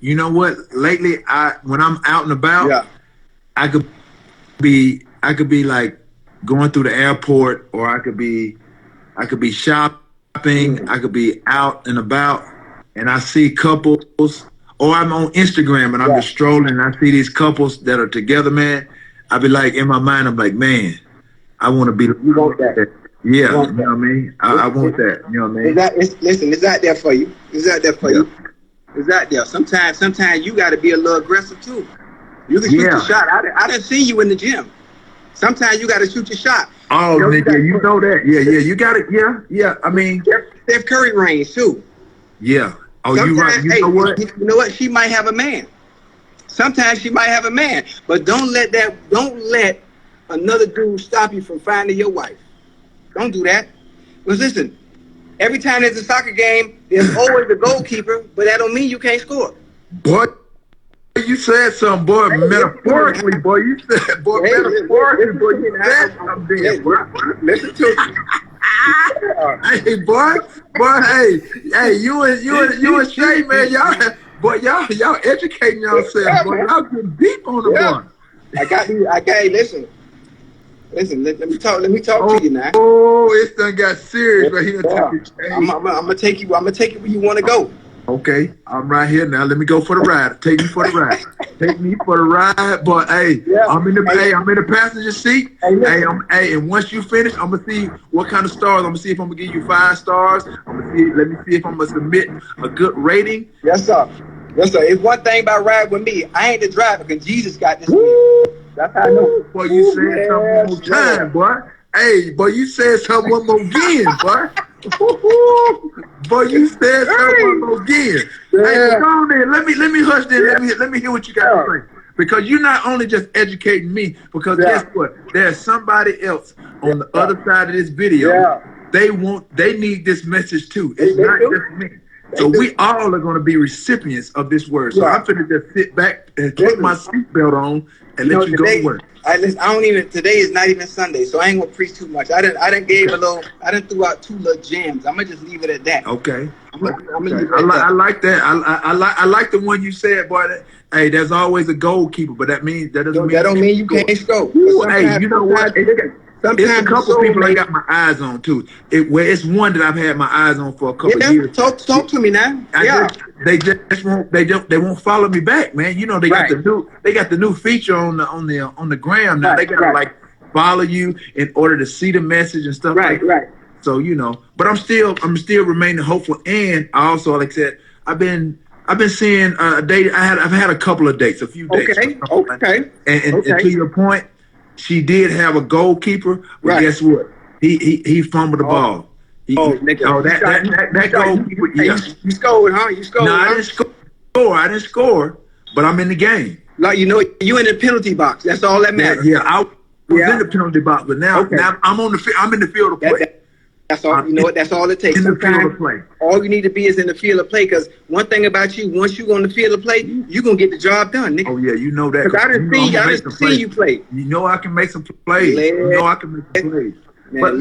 you know what? Lately, when I'm out and about, Yeah. I could I could be like going through the airport, or I could be shopping, I could be out and about, and I see couples, or I'm on Instagram and I'm Yeah. just strolling and I see these couples that are together, man. I be like, in my mind, I'm like, man, I want to be. You want that. Yeah, You you want know that. what I mean. I want that. You know what I mean. Listen, it's out there for you. It's out there for Yeah. you. It's out there. Sometimes you got to be a little aggressive too. You can shoot Yeah. your shot. I didn't see you in the gym. Sometimes you got to shoot your shot. Oh, You nigga, you know that. Yeah, you got it. Yeah. I mean, Steph Curry range too. yeah. Oh, you right. Sometimes, You hey, know what? you know what? She might have a man. Sometimes she might have a man, but don't let another dude stop you from finding your wife. Don't do that. Because listen, every time there's a soccer game, there's always a goalkeeper, but that don't mean you can't score. Boy, you said something, boy. Metaphorically, boy. You said, boy, metaphorically, boy. You said something, boy. Listen to me. Hey, boy, hey, you and Shay, man, y'all educating yourselves, boy. Y'all getting deep on the boy. Listen, let me talk to you now. Oh, it's done got serious right here. I'm gonna take you where you want to go. Okay, I'm right here now. Let me go for the ride. Take me for the ride. Take me for the ride, boy. Hey, Yeah. I'm in the passenger seat. Hey, And once you finish, I'm gonna see what kind of stars. I'm gonna see if I'm gonna give you 5 stars. Let me see if I'm gonna submit a good rating. Yes, sir. It's one thing about riding with me. I ain't the driver because Jesus got this wheel. That's how I know. Boy, you said something one more time, boy. Hey, boy, you said something one more again, boy. Boy, you said something one more again. Hey, go on there. Let me hush there. Let me hear what you got to say. Because you're not only just educating me, because guess what? There's somebody else on the other side of this video. Yeah. They need this message too. It's not just me. So we all are going to be recipients of this word. So I'm finna just sit back and put my seatbelt on and let you go to work. Today is not even Sunday, so I ain't gonna preach too much. I didn't threw out 2 little jams. I'm gonna just leave it at that. Okay. I'm gonna leave it I at that. like that. I like the one you said, boy. Hey, there's always a goalkeeper, but that don't mean you can't score. Hey, you know what? It's a couple people I got my eyes on too. It's one that I've had my eyes on for a couple years. Talk to me now. They won't follow me back, man. You know they got the new feature on the gram now. They gotta like follow you in order to see the message and stuff like that. Right. So but I'm still remaining hopeful. And I also, like I said, I've been seeing a date. I've had a couple of dates, a few dates. Okay. And to your point, she did have a goalkeeper, but guess what? He fumbled the ball. That goalkeeper. You scored, huh? You scored. No, I didn't score, but I'm in the game. Like you in the penalty box. That's all that matters. I was in the penalty box, but now I'm on the I'm in the field of play. That's all. You know what? That's all it takes. In the field of play. All you need to be is in the field of play. Because one thing about you, once you go in the field of play, you gonna get the job done, nigga. Oh yeah, you know that. Because I didn't see you play. You know I can make some plays. Man, but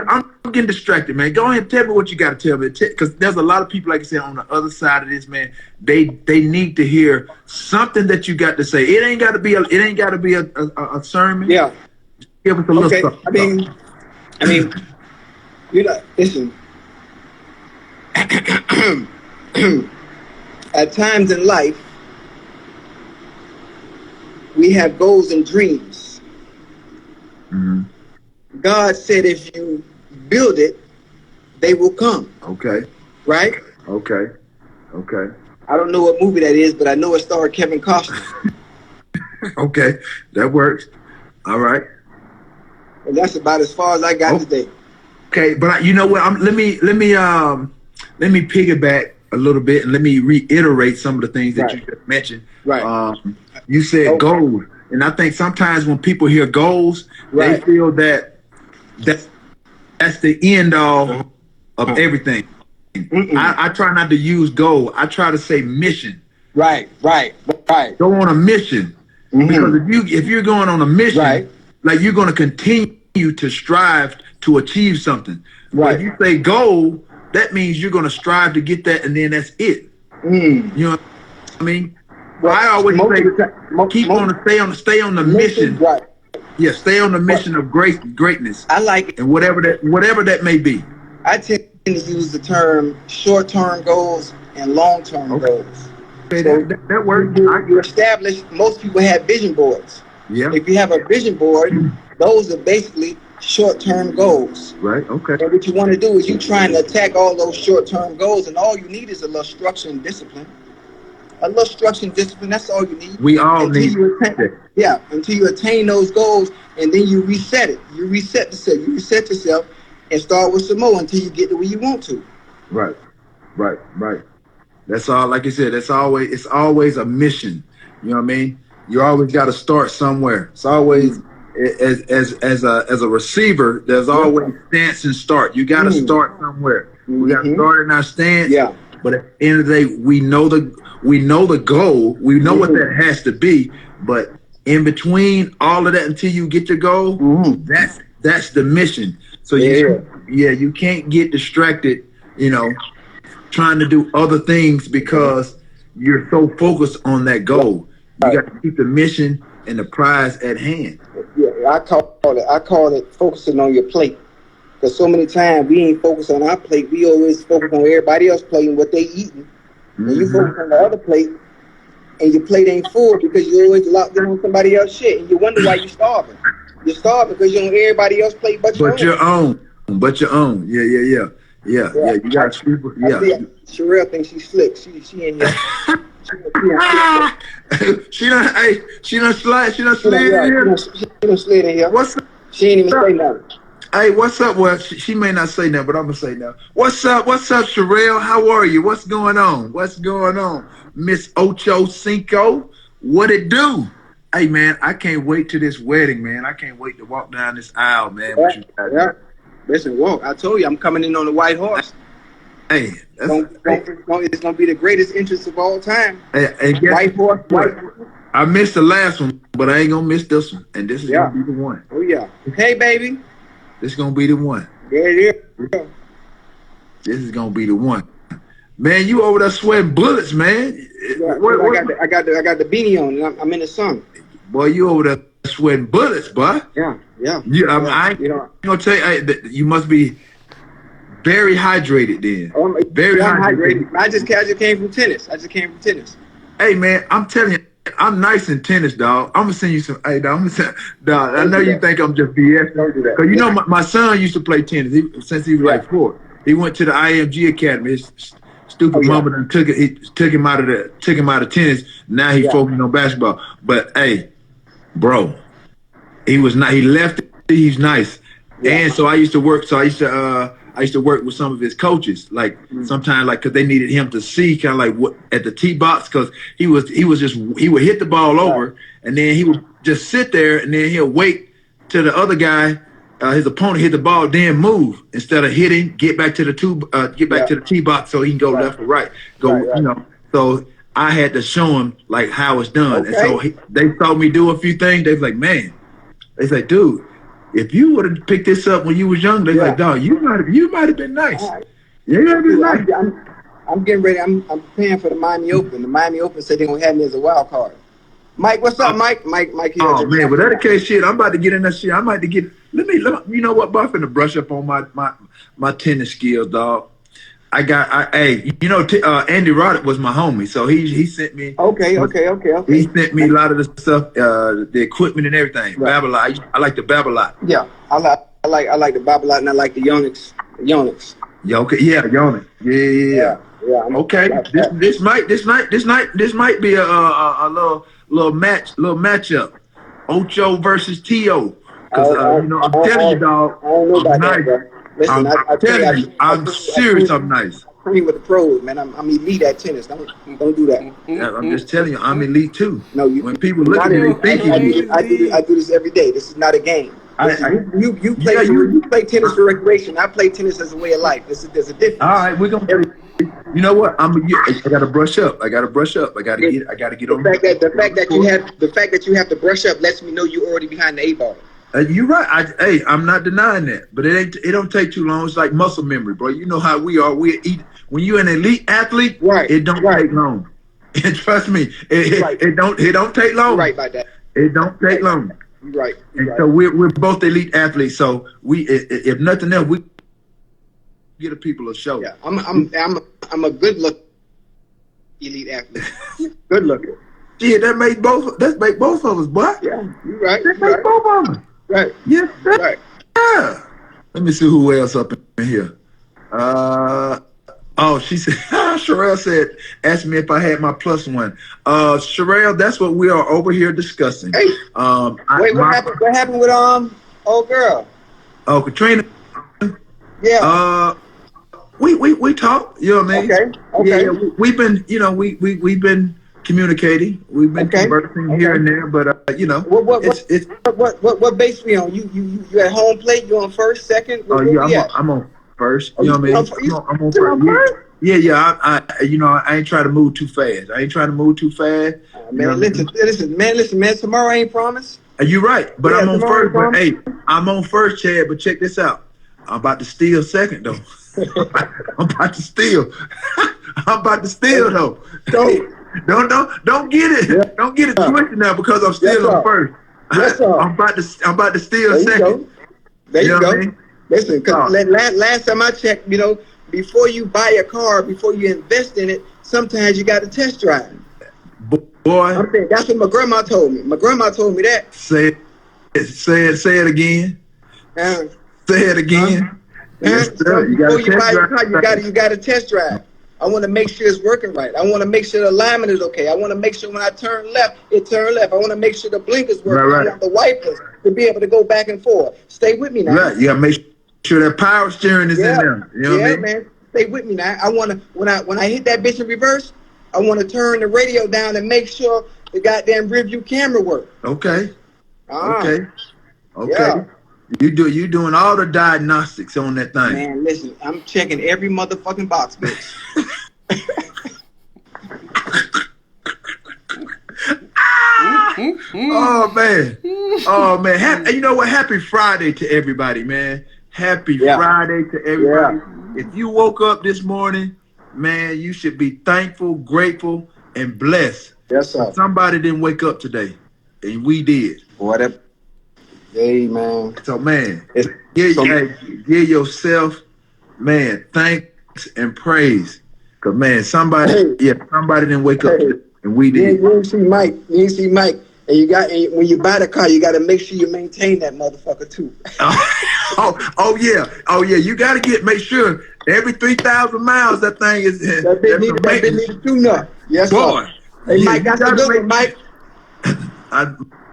I'm getting distracted, man. Go ahead and tell me what you got to tell me, because there's a lot of people, like I said, on the other side of this, man. They need to hear something that you got to say. It ain't got to be a sermon. Yeah. Give us a little stuff. I mean, listen. At times in life, we have goals and dreams. Mm-hmm. God said, if you build it, they will come. Okay. Right? Okay. I don't know what movie that is, but I know it starred Kevin Costner. Okay, that works. All right. And that's about as far as I got today. Okay, but you know what? Let me piggyback a little bit and let me reiterate some of the things that you just mentioned. Right. You said goals, and I think sometimes when people hear goals, they feel that's the end all of everything. I try not to use goal. I try to say mission. Right. Go on a mission. Because if you're going on a mission, like you're going to continue to strive to achieve something. Right. If you say goal, that means you're going to strive to get that, and then that's it. You know. I mean, Well, I always most say, of the time, stay on the mission. right. Yeah, stay on the But mission of greatness, I like it. and whatever that may be. I tend to use the term short-term goals and long-term Okay, goals. So that works. you establish. Most people have vision boards. Yeah. If you have a vision board, those are basically short-term goals. Right. Okay. And what you want to do is you trying to attack all those short-term goals, and all you need is a little structure and discipline. A little structure and discipline. That's all you need. We all until need you attain, that. yeah, until you attain those goals, and then you reset it. You reset yourself. You reset yourself, and start with some more until you get to where you want to. Right. Right. That's all. Like I said, it's always a mission. You know what I mean? You always got to start somewhere. It's always as a receiver. There's always stance and start. You got to start somewhere. We got to start in our stance. Yeah. But at the end of the day, we know the goal. We know what that has to be. But in between all of that, until you get your goal, that's the mission. So you can't get distracted. You know, trying to do other things because you're so focused on that goal. You got to keep the mission and the prize at hand. Yeah, I call it focusing on your plate. Because so many times we ain't focused on our plate. We always focus on everybody else plate and what they eating. And you focus on the other plate, and your plate ain't full because you always locked in on somebody else's shit. And you wonder why you're starving. You're starving because you're on everybody else's plate but your own. But your own. Yeah. You got to Sherelle thinks she's slick. She in here. She done slid in here. What's up? She ain't even say nothing. Hey, what's up? Well, she may not say nothing, but I'm gonna say now. What's up, Sherelle? How are you? What's going on, Miss Ochocinco? What it do? Hey, man, I can't wait to this wedding, man. I can't wait to walk down this aisle, man. Yeah. Listen, walk. I told you I'm coming in on the white horse. Hey, it's gonna be the greatest interest of all time. Hey, white horse. I missed the last one, but I ain't gonna miss this one, and this is gonna be the one. Oh yeah. Hey, baby. This is gonna be the one. Yeah. This is gonna be the one. Man, you over there sweating bullets, man. Yeah, I got the beanie on, and I'm in the sun. Boy, you over there sweating bullets, boy. Yeah. I ain't gonna tell you. You must be very hydrated then. Very hydrated. I just came from tennis. Hey, man, I'm telling you, I'm nice in tennis, dog. I'm gonna send you some. Hey, dog, dog. I know you think I'm just BS. Don't do that. Cause you know my son used to play tennis since he was like 4. He went to the IMG Academy. His stupid mama done took him out of tennis. Now he's focusing on basketball. But hey, bro, he was not. He left it. He's nice. Yeah. And so I used to work with some of his coaches, like sometimes, like, cause they needed him to see kind of like what at the tee box, cause he would hit the ball over, and then he would just sit there, and then he'll wait till the other guy, his opponent, hit the ball, then move instead of hitting, get back to the tee box so he can go left or right, you know. So I had to show him like how it's done, and so they saw me do a few things. They was like, man, they say, dude, if you would have picked this up when you was young, they're like, dog, you might have been nice. You might have been nice. I'm getting ready. I'm preparing for the Miami Open. The Miami Open said they're gonna have me as a wild card. Mike, what's up, Mike? Mike. Oh man, but that case, shit, I'm about to get in that shit. I might to get. Let me. You know what, Buff, to brush up on my tennis skills, dog. Andy Roddick was my homie, so he sent me. Okay. He sent me a lot of the stuff, the equipment and everything. Right. Babylon, I like the Babylon. Yeah, I like the Babylon, and I like the Yonex. Yeah, okay, yeah, Yonex. Yeah. Okay, this might be a little matchup. Ocho versus T.O. Because I'm telling you, dog. I don't know about that, bro. Listen, I'm telling you, I'm serious. I'm nice. Training with the pros, man. I'm elite at tennis. Don't do that. Yeah, I'm just telling you, I'm elite too. No, when people look at me, they think I do this every day. This is not a game. You play tennis for recreation. I play tennis as a way of life. There's a difference. All right, we're gonna. You know what? I gotta brush up. I gotta get on. The fact that you have to brush up lets me know you're already behind the 8 ball. You're right. I'm not denying that, but it don't take too long. It's like muscle memory, bro. You know how we are. We eat when you're an elite athlete. Right. It don't take long. And trust me, it don't take long. You're right about that. It don't take long. You're right. And so we're both elite athletes. So if nothing else, we give the people a show. Yeah, I'm a good look elite athlete. Good looking. Yeah, that make both of us, boy. Yeah, you're right. That make both of us. Right. Yes, sir. Right. Yeah. Let me see who else up in here. She said, Sherelle said, asked me if I had my plus one. Sherelle, that's what we are over here discussing. Hey, what happened? What happened with old girl? Oh, Katrina. Yeah. We talk. You know what I mean? Okay. Yeah, we've been, we've been communicating. We've been conversing here and there, but what base we on? You at home plate? You on first, second? I'm on first. You know what I mean? I'm on first. Yeah. I ain't trying to move too fast. Man. Tomorrow ain't promised. You're right, but I'm on first. But hey, I'm on first, Chad. But check this out. I'm about to steal second though. I'm about to steal. Though. Don't get it. Yeah. Don't get it twisted now because I'm still on first. Yes, I'm about to steal second. There you go. I mean? Listen, cause last time I checked, before you buy a car, before you invest in it, sometimes you got to test drive. Boy, that's what my grandma told me. My grandma told me that. Say it again. Say it again. Yes, before you buy your car, you got to test drive. I want to make sure it's working right. I want to make sure the alignment is okay. I want to make sure when I turn left, it turn left. I want to make sure the blinkers work. Right. I want the wipers to be able to go back and forth. Stay with me now. Right. You got to make sure that power steering is in there. You know what I mean? Man. Stay with me now. I want to when I hit that bitch in reverse, I want to turn the radio down and make sure the goddamn rear view camera work. Okay. Okay. Yeah. You doing all the diagnostics on that thing. Man, listen, I'm checking every motherfucking box, bitch. Oh man. You know what? Happy Friday to everybody, man. Happy Friday to everybody. If you woke up this morning, man, you should be thankful, grateful, and blessed. Yes, sir. Somebody didn't wake up today, and we did. Whatever. Hey, man. So, man, give yourself, man, thanks and praise. Because, man, somebody didn't wake up today, and we did. You didn't see Mike. And when you buy the car, you got to make sure you maintain that motherfucker, too. Oh, yeah. You got to make sure every 3,000 miles that thing is in. That bitch need to tune up. Yes, boy. Sir. Hey, Mike, that's a good one, Mike.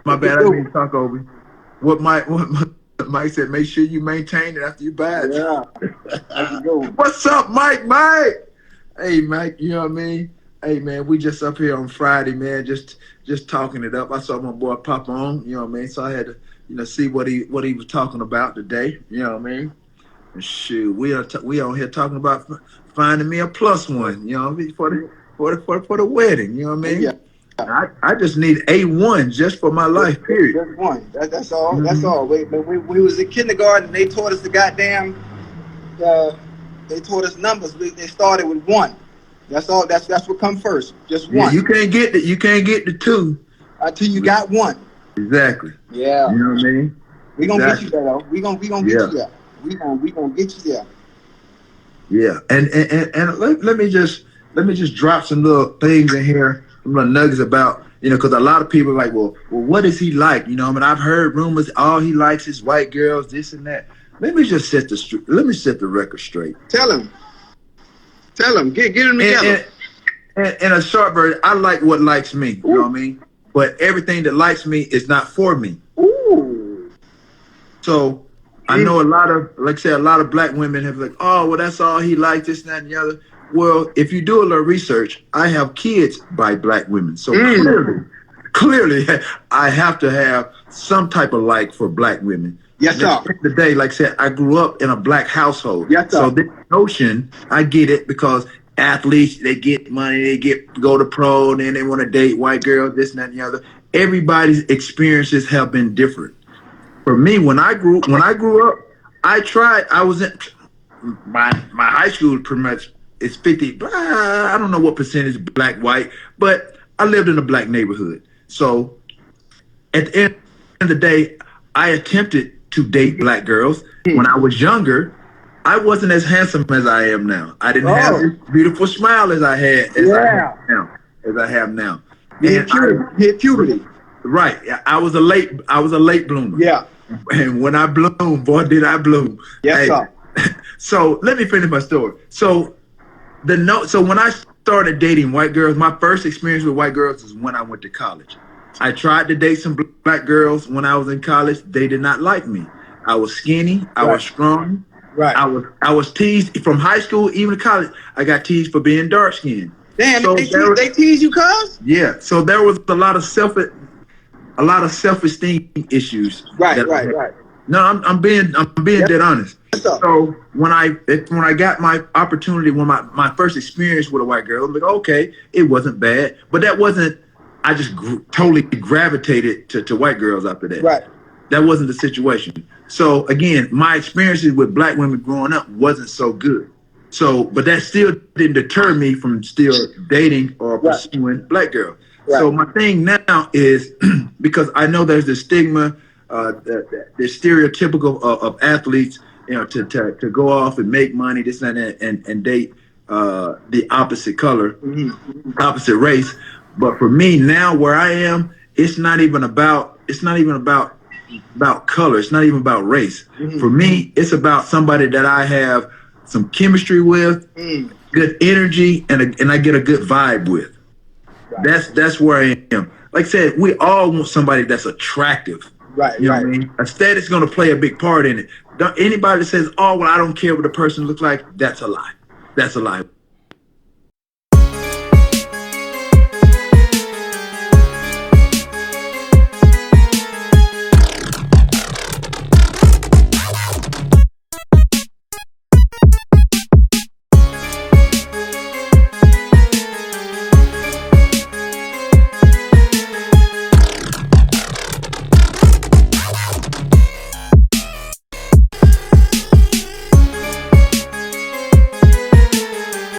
My bad, I didn't talk over you. What Mike said, make sure you maintain it after you buy it. Yeah. What's up, Mike? Hey, Mike, you know what I mean? Hey, man, we just up here on Friday, man, just talking it up. I saw my boy pop on, you know what I mean? So I had to, see what he was talking about today, you know what I mean? And shoot, we on here talking about finding me a plus one, you know what I mean, for the wedding, you know what I mean? Yeah. I just need A1 just for my life, period. Just one. That's all. Mm-hmm. That's all. We was in kindergarten. They taught us the goddamn. They taught us numbers. They started with 1. That's all. That's what come first. Just 1. You can't get the 2 until you got 1. Exactly. Yeah. You know what I mean? We gonna get you there, though. We gonna get you there. We gonna get you there. Yeah. And let me just drop some little things in here. Some little nuggets about, because a lot of people are like, well, what is he like? You know, I've heard rumors, all he likes is white girls, this and that. Let me just set the record straight. Tell him. Get him together. And a short version, I like what likes me. You know what I mean? But everything that likes me is not for me. Ooh. So I know a lot of black women have like, oh, well, that's all he likes, this and that and the other. Well, if you do a little research, I have kids by black women. So clearly, I have to have some type of like for black women. Yes, sir. At the end of the day, like I said, I grew up in a black household. Yes, sir. So this notion, I get it because athletes, they get money, they go to pro, and then they want to date white girls, this and that and the other. Everybody's experiences have been different. For me, when I grew up, I was in my high school pretty much it's 50. I don't know what percentage black, white, but I lived in a black neighborhood. So at the end of the day, I attempted to date black girls. When I was younger, I wasn't as handsome as I am now. I didn't have this beautiful smile as I had have now. You hit puberty. Right. I was a late bloomer. Yeah. And when I bloomed, boy, did I bloom. Yes, sir. So let me finish my story. So when I started dating white girls, my first experience with white girls is when I went to college. I tried to date some black girls when I was in college. They did not like me. I was skinny. I was strong. Right. I was teased from high school, even to college. I got teased for being dark skinned. Damn, so they tease you, cuz? Yeah. So there was a lot of self-esteem issues. Right. No, I'm being dead honest. So when I got my opportunity, when my first experience with a white girl, I'm like, okay, it wasn't bad, but that wasn't. I just totally gravitated to white girls after that. Right. That wasn't the situation. So again, my experiences with black women growing up wasn't so good. So, but that still didn't deter me from still dating or pursuing black girls. Right. So my thing now is because I know there's the stigma, the stereotypical of athletes, to go off and make money, this and that, and date the opposite color, opposite race. But for me now, where I am, it's not even about color. It's not even about race. For me, it's about somebody that I have some chemistry with, good energy, and I get a good vibe with. Right. That's where I am. Like I said, we all want somebody that's attractive. Right. You know what I mean? Aesthetics going to play a big part in it. Anybody that says, "Oh, well, I don't care what the person looks like," that's a lie. That's a lie.